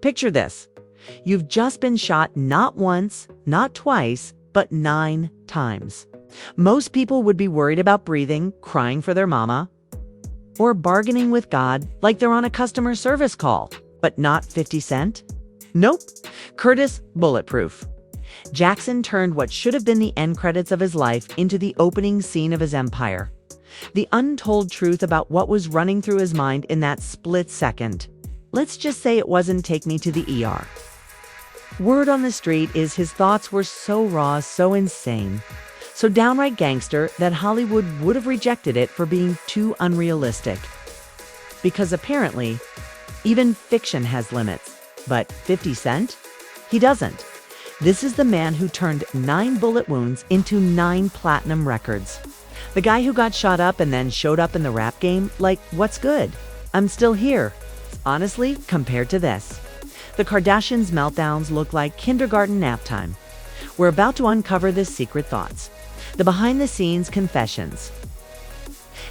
Picture this. You've just been shot not once, not twice, but 9 times. Most people would be worried about breathing, crying for their mama, or bargaining with God like they're on a customer service call, but not 50 Cent. Nope. Curtis, bulletproof. Jackson turned what should have been the end credits of his life into the opening scene of his empire. The untold truth about what was running through his mind in that split second. Let's just say it wasn't take me to the ER. Word on the street is his thoughts were so raw, so insane, so downright gangster that Hollywood would have rejected it for being too unrealistic. Because apparently, even fiction has limits. But 50 Cent? He doesn't. This is the man who turned 9 bullet wounds into 9 platinum records. The guy who got shot up and then showed up in the rap game like, what's good? I'm still here. Honestly, compared to this, the Kardashians' meltdowns look like kindergarten nap time. We're about to uncover the secret thoughts, the behind-the-scenes confessions,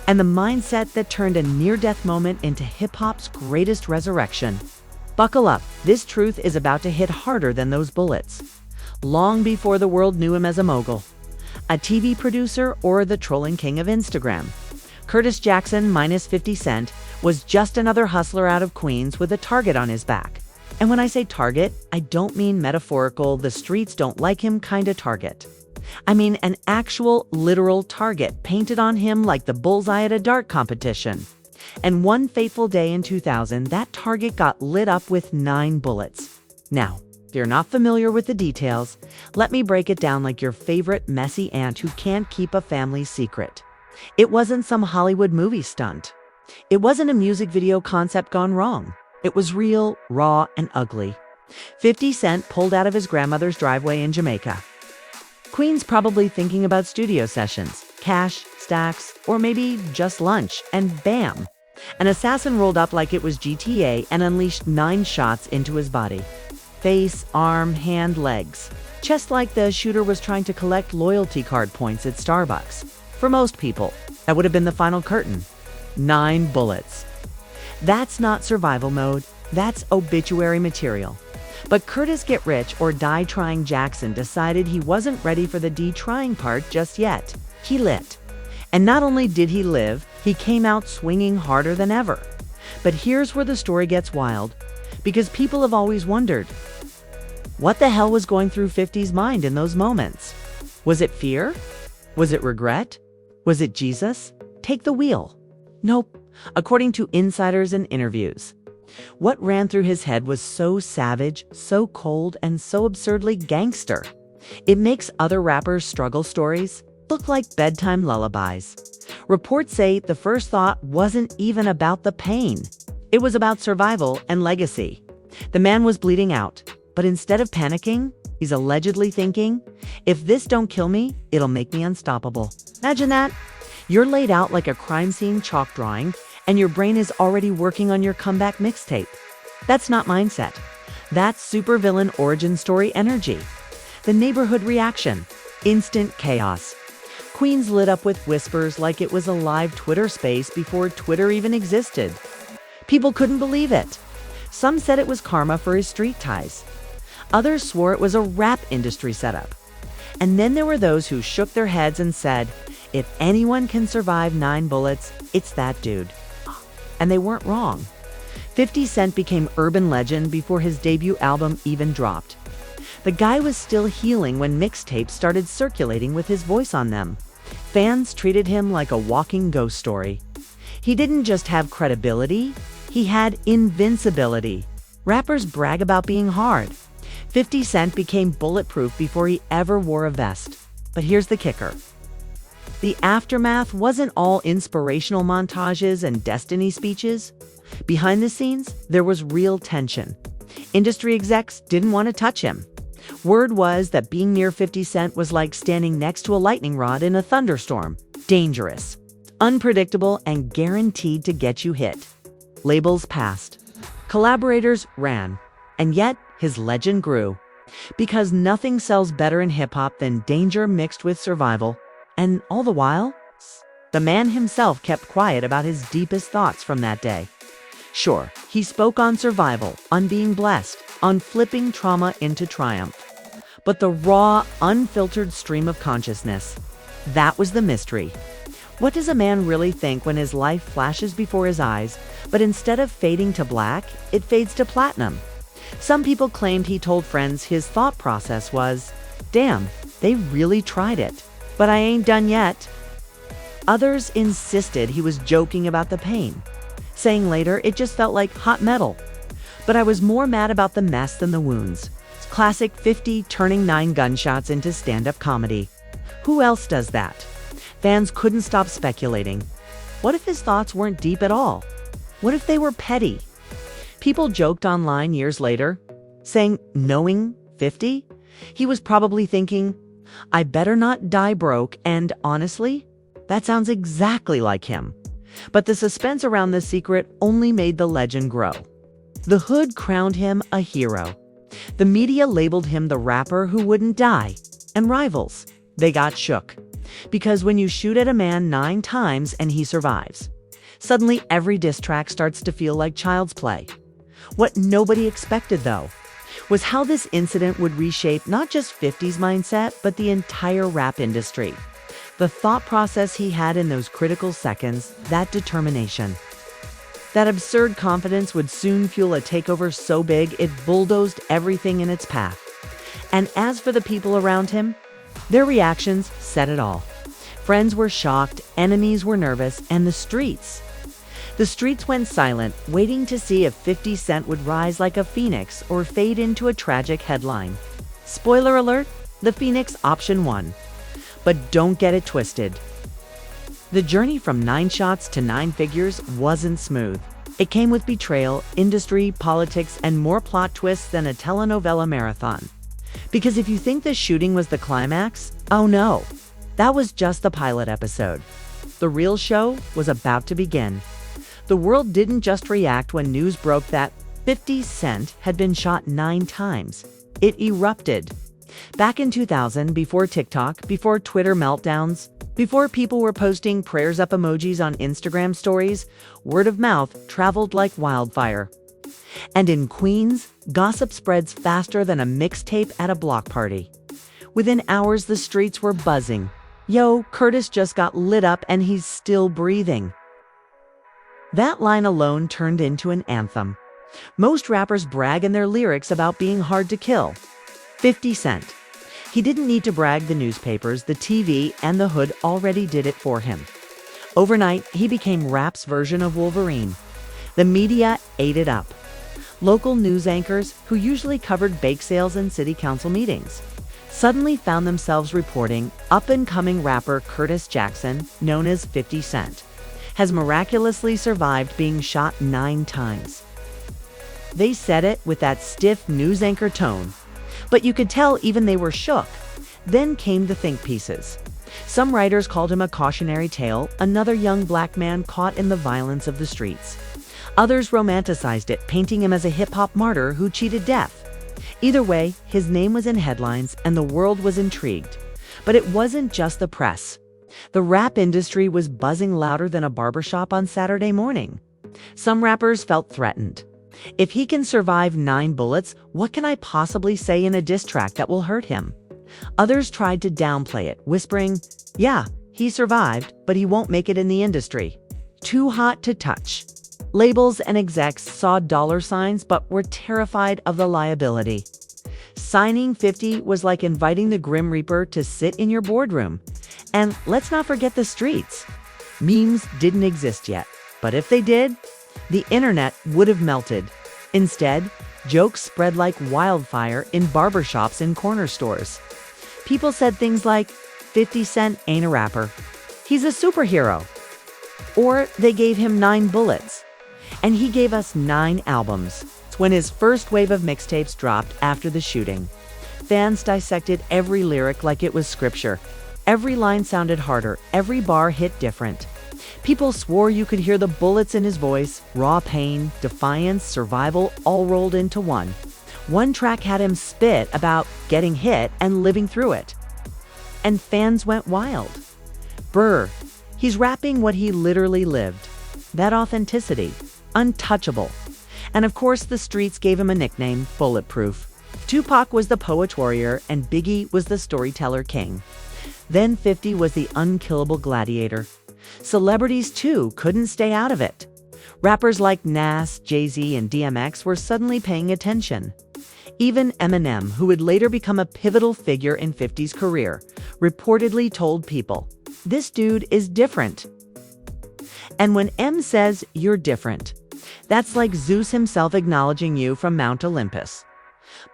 and the mindset that turned a near-death moment into hip-hop's greatest resurrection. Buckle up, this truth is about to hit harder than those bullets. Long before the world knew him as a mogul, a TV producer, or the trolling king of Instagram, Curtis Jackson minus 50 Cent was just another hustler out of Queens with a target on his back. And when I say target, I don't mean metaphorical, the streets don't like him kind of target. I mean an actual, literal target painted on him like the bullseye at a dart competition. And one fateful day in 2000, that target got lit up with 9 bullets. Now, if you're not familiar with the details, let me break it down like your favorite messy aunt who can't keep a family secret. It wasn't some Hollywood movie stunt. It wasn't a music video concept gone wrong. It was real, raw, and ugly. 50 Cent pulled out of his grandmother's driveway in Jamaica. Queen's probably thinking about studio sessions, cash, stacks, or maybe just lunch, and bam! An assassin rolled up like it was GTA and unleashed 9 shots into his body. Face, arm, hand, legs. Just like the shooter was trying to collect loyalty card points at Starbucks. For most people, that would have been the final curtain. 9 bullets. That's not survival mode, that's obituary material. But Curtis Get Rich or Die Trying Jackson decided he wasn't ready for the D-trying part just yet. He lit. And not only did he live, he came out swinging harder than ever. But here's where the story gets wild, because people have always wondered, what the hell was going through 50's mind in those moments? Was it fear? Was it regret? Was it Jesus? Take the wheel. Nope, according to insiders and interviews. What ran through his head was so savage, so cold, and so absurdly gangster. It makes other rappers' struggle stories look like bedtime lullabies. Reports say the first thought wasn't even about the pain. It was about survival and legacy. The man was bleeding out, but instead of panicking, he's allegedly thinking, if this don't kill me, it'll make me unstoppable. Imagine that. You're laid out like a crime scene chalk drawing, and your brain is already working on your comeback mixtape. That's not mindset. That's supervillain origin story energy. The neighborhood reaction. Instant chaos. Queens lit up with whispers like it was a live Twitter space before Twitter even existed. People couldn't believe it. Some said it was karma for his street ties. Others swore it was a rap industry setup. And then there were those who shook their heads and said, if anyone can survive 9 bullets, it's that dude. And they weren't wrong. 50 Cent became urban legend before his debut album even dropped. The guy was still healing when mixtapes started circulating with his voice on them. Fans treated him like a walking ghost story. He didn't just have credibility, he had invincibility. Rappers brag about being hard. 50 Cent became bulletproof before he ever wore a vest. But here's the kicker. The aftermath wasn't all inspirational montages and destiny speeches. Behind the scenes, there was real tension. Industry execs didn't want to touch him. Word was that being near 50 Cent was like standing next to a lightning rod in a thunderstorm. Dangerous, unpredictable, and guaranteed to get you hit. Labels passed. Collaborators ran. And yet, his legend grew. Because nothing sells better in hip-hop than danger mixed with survival. And all the while, the man himself kept quiet about his deepest thoughts from that day. Sure, he spoke on survival, on being blessed, on flipping trauma into triumph. But the raw, unfiltered stream of consciousness, that was the mystery. What does a man really think when his life flashes before his eyes, but instead of fading to black, it fades to platinum? Some people claimed he told friends his thought process was, "Damn, they really tried it, but I ain't done yet." Others insisted he was joking about the pain, saying later it just felt like hot metal. But I was more mad about the mess than the wounds. Classic 50 turning 9 gunshots into stand-up comedy. Who else does that? Fans couldn't stop speculating. What if his thoughts weren't deep at all? What if they were petty? People joked online years later, saying, knowing 50, he was probably thinking, I better not die broke, and honestly, that sounds exactly like him. But the suspense around this secret only made the legend grow. The Hood crowned him a hero. The media labeled him the rapper who wouldn't die. And rivals, they got shook. Because when you shoot at a man 9 times and he survives, suddenly every diss track starts to feel like child's play. What nobody expected, though, was how this incident would reshape not just 50's mindset, but the entire rap industry. The thought process he had in those critical seconds, that determination. That absurd confidence would soon fuel a takeover so big it bulldozed everything in its path. And as for the people around him, their reactions said it all. Friends were shocked, enemies were nervous, and the streets went silent, waiting to see if 50 Cent would rise like a phoenix or fade into a tragic headline. Spoiler alert, the Phoenix option won. But don't get it twisted. The journey from 9 shots to 9 figures wasn't smooth. It came with betrayal, industry, politics, and more plot twists than a telenovela marathon. Because if you think the shooting was the climax, oh no, that was just the pilot episode. The real show was about to begin. The world didn't just react when news broke that 50 Cent had been shot 9 times. It erupted. Back in 2000, before TikTok, before Twitter meltdowns, before people were posting prayers up emojis on Instagram stories, word of mouth traveled like wildfire. And in Queens, gossip spreads faster than a mixtape at a block party. Within hours, the streets were buzzing. Yo, Curtis just got lit up and he's still breathing. That line alone turned into an anthem. Most rappers brag in their lyrics about being hard to kill. 50 Cent. He didn't need to brag. The newspapers, the TV, and the Hood already did it for him. Overnight, he became rap's version of Wolverine. The media ate it up. Local news anchors, who usually covered bake sales and city council meetings, suddenly found themselves reporting up-and-coming rapper Curtis Jackson, known as 50 Cent, has miraculously survived being shot 9 times. They said it with that stiff news anchor tone, but you could tell even they were shook. Then came the think pieces. Some writers called him a cautionary tale, another young black man caught in the violence of the streets. Others romanticized it, painting him as a hip-hop martyr who cheated death. Either way, his name was in headlines and the world was intrigued. But it wasn't just the press. The rap industry was buzzing louder than a barbershop on Saturday morning. Some rappers felt threatened. If he can survive 9 bullets, what can I possibly say in a diss track that will hurt him? Others tried to downplay it, whispering, yeah, he survived, but he won't make it in the industry. Too hot to touch. Labels and execs saw dollar signs but were terrified of the liability. Signing 50 was like inviting the Grim Reaper to sit in your boardroom. And let's not forget the streets. Memes didn't exist yet, but if they did, the internet would have melted. Instead, jokes spread like wildfire in barbershops and corner stores. People said things like, 50 Cent ain't a rapper. He's a superhero. Or they gave him 9 bullets. And he gave us 9 albums. When his first wave of mixtapes dropped after the shooting, fans dissected every lyric like it was scripture. Every line sounded harder, every bar hit different. People swore you could hear the bullets in his voice, raw pain, defiance, survival, all rolled into one. One track had him spit about getting hit and living through it. And fans went wild. Brr, he's rapping what he literally lived. That authenticity, untouchable. And of course, the streets gave him a nickname, Bulletproof. Tupac was the poet warrior, and Biggie was the storyteller king. Then 50 was the unkillable gladiator. Celebrities, too, couldn't stay out of it. Rappers like Nas, Jay-Z, and DMX were suddenly paying attention. Even Eminem, who would later become a pivotal figure in 50's career, reportedly told people, "This dude is different." And when M says, "You're different," that's like Zeus himself acknowledging you from Mount Olympus.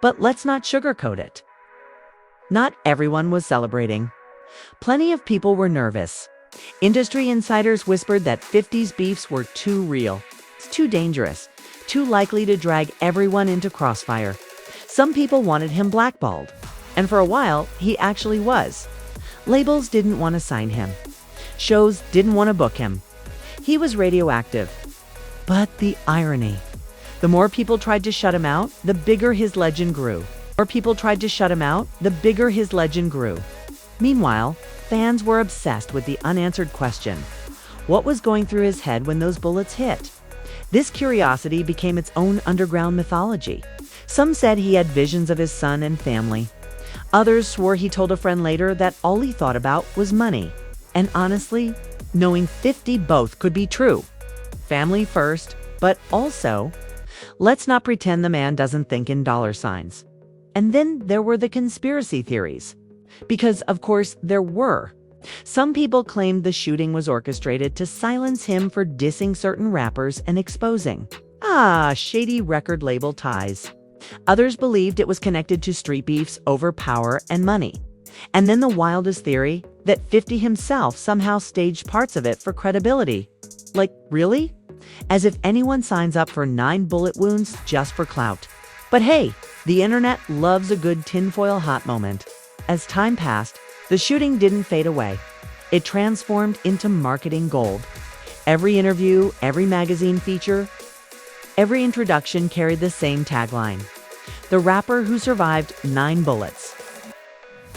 But let's not sugarcoat it. Not everyone was celebrating. Plenty of people were nervous. Industry insiders whispered that 50's beefs were too real. It's too dangerous, too likely to drag everyone into crossfire. Some people wanted him blackballed, and for a while, he actually was. Labels didn't want to sign him. Shows didn't want to book him. He was radioactive. But the irony. The more people tried to shut him out, the bigger his legend grew. Meanwhile, fans were obsessed with the unanswered question: what was going through his head when those bullets hit? This curiosity became its own underground mythology. Some said he had visions of his son and family. Others swore he told a friend later that all he thought about was money. And honestly, knowing 50 both could be true. Family first, but also, let's not pretend the man doesn't think in dollar signs. And then there were the conspiracy theories. Because, of course, there were. Some people claimed the shooting was orchestrated to silence him for dissing certain rappers and exposing, shady record label ties. Others believed it was connected to street beefs over power and money. And then the wildest theory, that 50 himself somehow staged parts of it for credibility. Like, really? As if anyone signs up for 9 bullet wounds just for clout. But hey, the internet loves a good tinfoil hat moment. As time passed, the shooting didn't fade away. It transformed into marketing gold. Every interview, every magazine feature, every introduction carried the same tagline: the rapper who survived 9 bullets.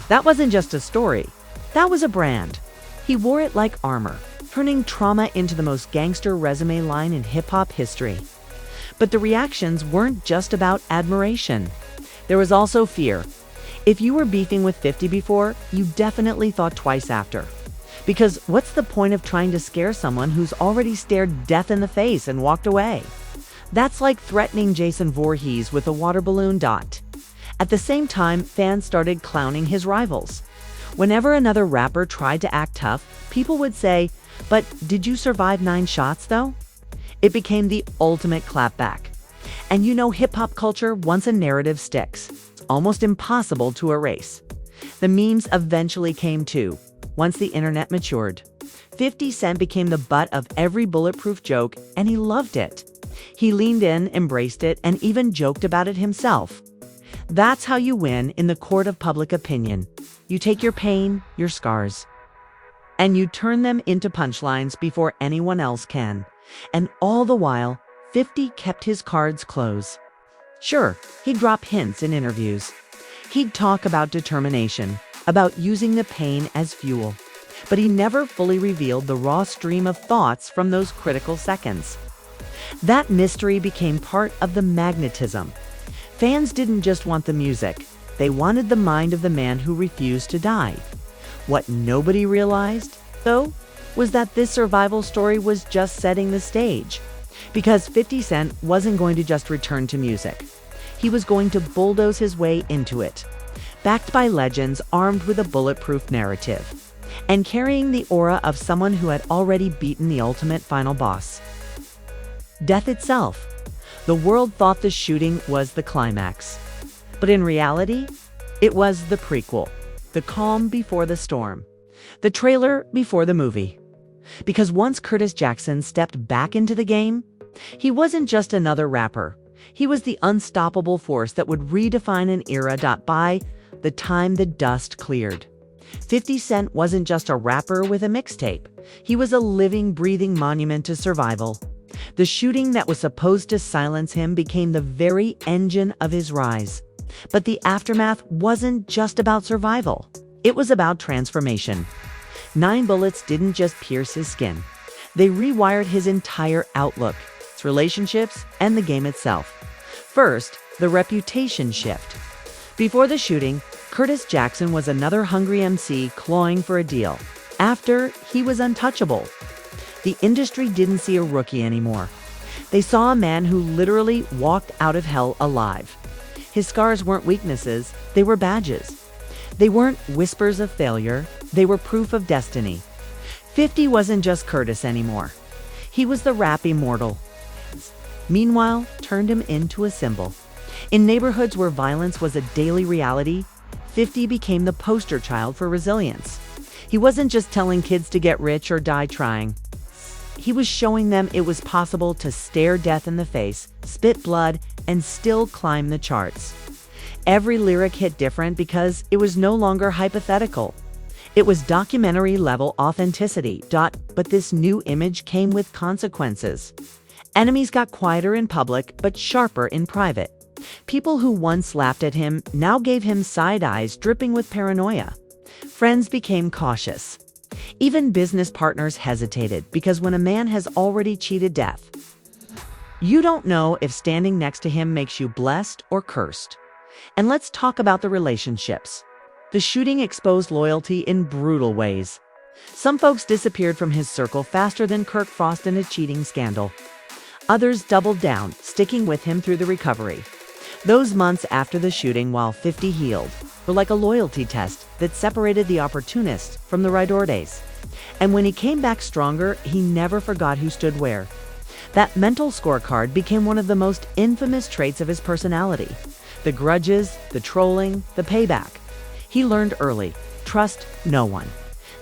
That wasn't just a story. That was a brand. He wore it like armor, turning trauma into the most gangster resume line in hip-hop history. But the reactions weren't just about admiration. There was also fear. If you were beefing with 50 before, you definitely thought twice after. Because what's the point of trying to scare someone who's already stared death in the face and walked away? That's like threatening Jason Voorhees with a water balloon. At the same time, fans started clowning his rivals. Whenever another rapper tried to act tough, people would say, "But did you survive 9 shots though?" It became the ultimate clapback. And you know, hip-hop culture, once a narrative sticks, it's almost impossible to erase. The memes eventually came too, once the internet matured. 50 Cent became the butt of every bulletproof joke, and he loved it. He leaned in, embraced it, and even joked about it himself. That's how you win in the court of public opinion. You take your pain, your scars, and you turn them into punchlines before anyone else can. And all the while, 50 kept his cards close. Sure, he'd drop hints in interviews. He'd talk about determination, about using the pain as fuel. But he never fully revealed the raw stream of thoughts from those critical seconds. That mystery became part of the magnetism. Fans didn't just want the music. They wanted the mind of the man who refused to die. What nobody realized, though, was that this survival story was just setting the stage. Because 50 Cent wasn't going to just return to music. He was going to bulldoze his way into it, backed by legends, armed with a bulletproof narrative, and carrying the aura of someone who had already beaten the ultimate final boss: death itself. The world thought the shooting was the climax. But in reality, it was the prequel, the calm before the storm, the trailer before the movie. Because once Curtis Jackson stepped back into the game, he wasn't just another rapper. He was the unstoppable force that would redefine an era. By the time the dust cleared, 50 Cent wasn't just a rapper with a mixtape. He was a living, breathing monument to survival. The shooting that was supposed to silence him became the very engine of his rise. But the aftermath wasn't just about survival. It was about transformation. 9 bullets didn't just pierce his skin. They rewired his entire outlook. its relationships, and the game itself. First, the reputation shift. Before the shooting, Curtis Jackson was another hungry MC clawing for a deal. After, he was untouchable. The industry didn't see a rookie anymore. They saw a man who literally walked out of hell alive. His scars weren't weaknesses, they were badges. They weren't whispers of failure, they were proof of destiny. 50 wasn't just Curtis anymore. He was the rap immortal. Meanwhile, turned him into a symbol. In neighborhoods where violence was a daily reality, 50 became the poster child for resilience. He wasn't just telling kids to get rich or die trying. He was showing them it was possible to stare death in the face, spit blood, and still climb the charts. Every lyric hit different because it was no longer hypothetical. It was documentary-level authenticity. But this new image came with consequences. Enemies got quieter in public, but sharper in private. People who once laughed at him now gave him side eyes dripping with paranoia. Friends became cautious. Even business partners hesitated because when a man has already cheated death, you don't know if standing next to him makes you blessed or cursed. And let's talk about the relationships. The shooting exposed loyalty in brutal ways. Some folks disappeared from his circle faster than Kirk Frost in a cheating scandal. Others doubled down, sticking with him through the recovery. Those months after the shooting while 50 healed were like a loyalty test that separated the opportunists from the ride-or-days. And when he came back stronger, he never forgot who stood where. That mental scorecard became one of the most infamous traits of his personality. The grudges, the trolling, the payback. He learned early, trust no one.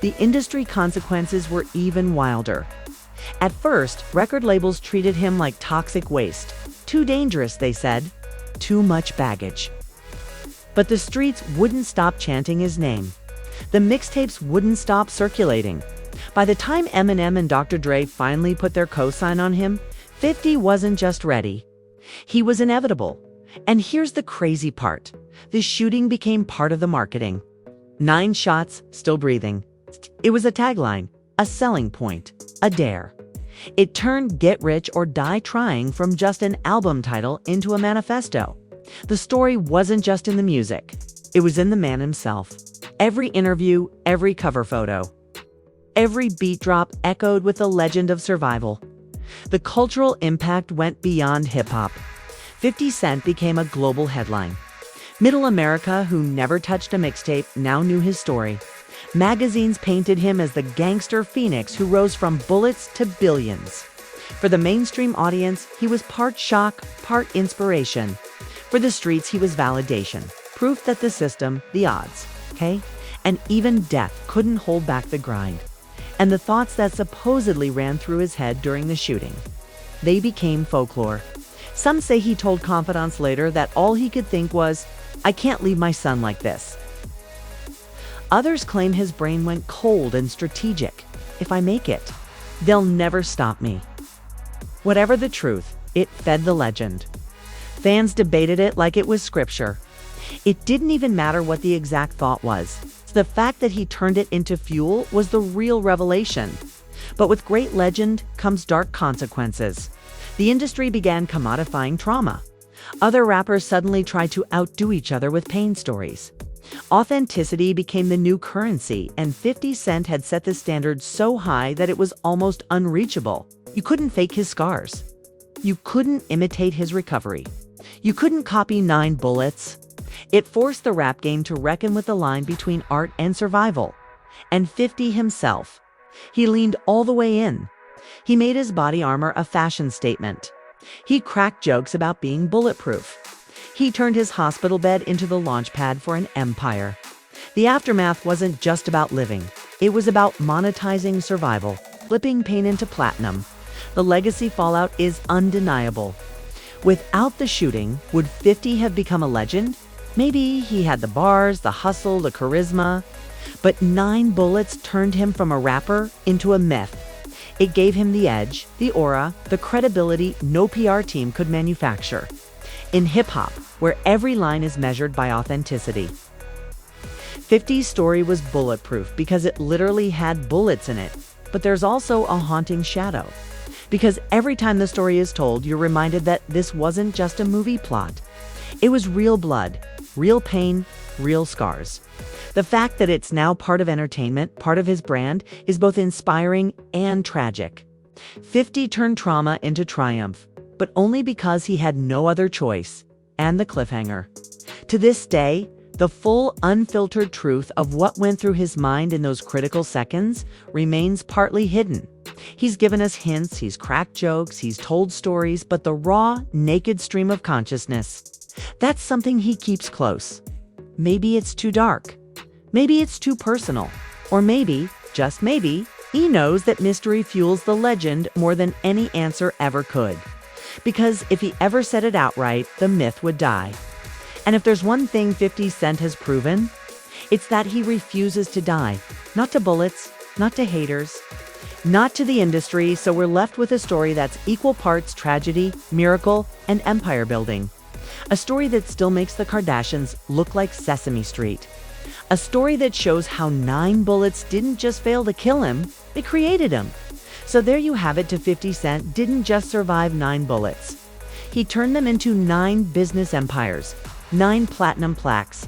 The industry consequences were even wilder. At first, record labels treated him like toxic waste. Too dangerous, they said. Too much baggage. But the streets wouldn't stop chanting his name. The mixtapes wouldn't stop circulating. By the time Eminem and Dr. Dre finally put their cosign on him, 50 wasn't just ready. He was inevitable. And here's the crazy part. The shooting became part of the marketing. 9 shots, still breathing. It was a tagline, a selling point, a dare. It turned Get Rich or Die Trying from just an album title into a manifesto. The story wasn't just in the music. It was in the man himself. Every interview, every cover photo, every beat drop echoed with the legend of survival. The cultural impact went beyond hip-hop. 50 Cent became a global headline. Middle America, who never touched a mixtape, now knew his story. Magazines painted him as the gangster phoenix who rose from bullets to billions. For the mainstream audience, he was part shock, part inspiration. For the streets, he was validation, proof that the system, the odds, and even death couldn't hold back the grind. And the thoughts that supposedly ran through his head during the shooting, they became folklore. Some say he told confidants later that all he could think was, I can't leave my son like this. Others claim his brain went cold and strategic. If I make it, they'll never stop me. Whatever the truth, it fed the legend. Fans debated it like it was scripture. It didn't even matter what the exact thought was. The fact that he turned it into fuel was the real revelation. But with great legend comes dark consequences. The industry began commodifying trauma. Other rappers suddenly tried to outdo each other with pain stories. Authenticity became the new currency, and 50 Cent had set the standard so high that it was almost unreachable. You couldn't fake his scars. You couldn't imitate his recovery. You couldn't copy 9 bullets. It forced the rap game to reckon with the line between art and survival. And 50 himself. He leaned all the way in. He made his body armor a fashion statement. He cracked jokes about being bulletproof. He turned his hospital bed into the launch pad for an empire. The aftermath wasn't just about living. It was about monetizing survival, flipping pain into platinum. The legacy fallout is undeniable. Without the shooting, would 50 have become a legend? Maybe he had the bars, the hustle, the charisma. But 9 bullets turned him from a rapper into a myth. It gave him the edge, the aura, the credibility no PR team could manufacture. In hip-hop, where every line is measured by authenticity. 50's story was bulletproof because it literally had bullets in it. But there's also a haunting shadow. Because every time the story is told, you're reminded that this wasn't just a movie plot. It was real blood, real pain, real scars. The fact that it's now part of entertainment, part of his brand, is both inspiring and tragic. 50 turned trauma into triumph, but only because he had no other choice, and the cliffhanger. To this day, the full, unfiltered truth of what went through his mind in those critical seconds remains partly hidden. He's given us hints, he's cracked jokes, he's told stories, but the raw, naked stream of consciousness, that's something he keeps close. Maybe it's too dark. Maybe it's too personal. Or maybe, just maybe, he knows that mystery fuels the legend more than any answer ever could. Because if he ever said it outright, the myth would die. And if there's one thing 50 Cent has proven, it's that he refuses to die. Not to bullets, not to haters, not to the industry, so we're left with a story that's equal parts tragedy, miracle, and empire building. A story that still makes the Kardashians look like Sesame Street. A story that shows how 9 bullets didn't just fail to kill him, they created him. So there you have it. To 50 Cent didn't just survive 9 bullets. He turned them into 9 business empires, 9 platinum plaques,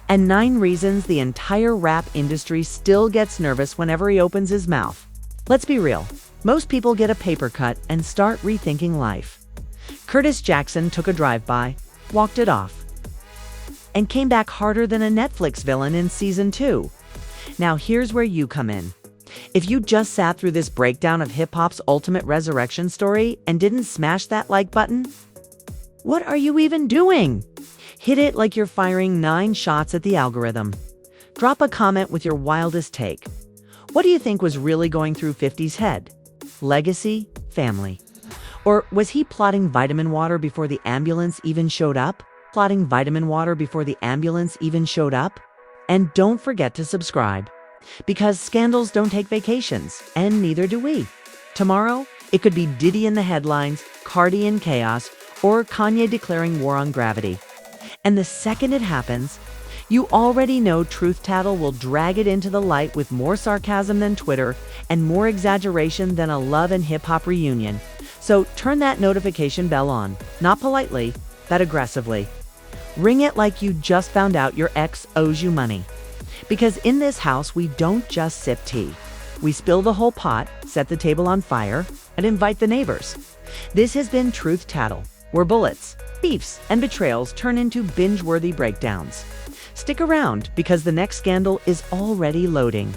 and 9 reasons the entire rap industry still gets nervous whenever he opens his mouth. Let's be real. Most people get a paper cut and start rethinking life. Curtis Jackson took a drive-by, walked it off, and came back harder than a Netflix villain in season 2. Now here's where you come in. If you just sat through this breakdown of hip-hop's ultimate resurrection story and didn't smash that like button, what are you even doing? Hit it like you're firing 9 shots at the algorithm. Drop a comment with your wildest take. What do you think was really going through 50's head? Legacy? Family? Or was he plotting vitamin water before the ambulance even showed up? Plotting vitamin water before the ambulance even showed up? And don't forget to subscribe. Because scandals don't take vacations, and neither do we. Tomorrow, it could be Diddy in the headlines, Cardi in chaos, or Kanye declaring war on gravity. And the second it happens, you already know Truth Tattle will drag it into the light with more sarcasm than Twitter and more exaggeration than a Love and Hip Hop reunion. So turn that notification bell on, not politely, but aggressively. Ring it like you just found out your ex owes you money. Because in this house, we don't just sip tea. We spill the whole pot, set the table on fire, and invite the neighbors. This has been Truth Tattle, where bullets, beefs, and betrayals turn into binge-worthy breakdowns. Stick around, because the next scandal is already loading.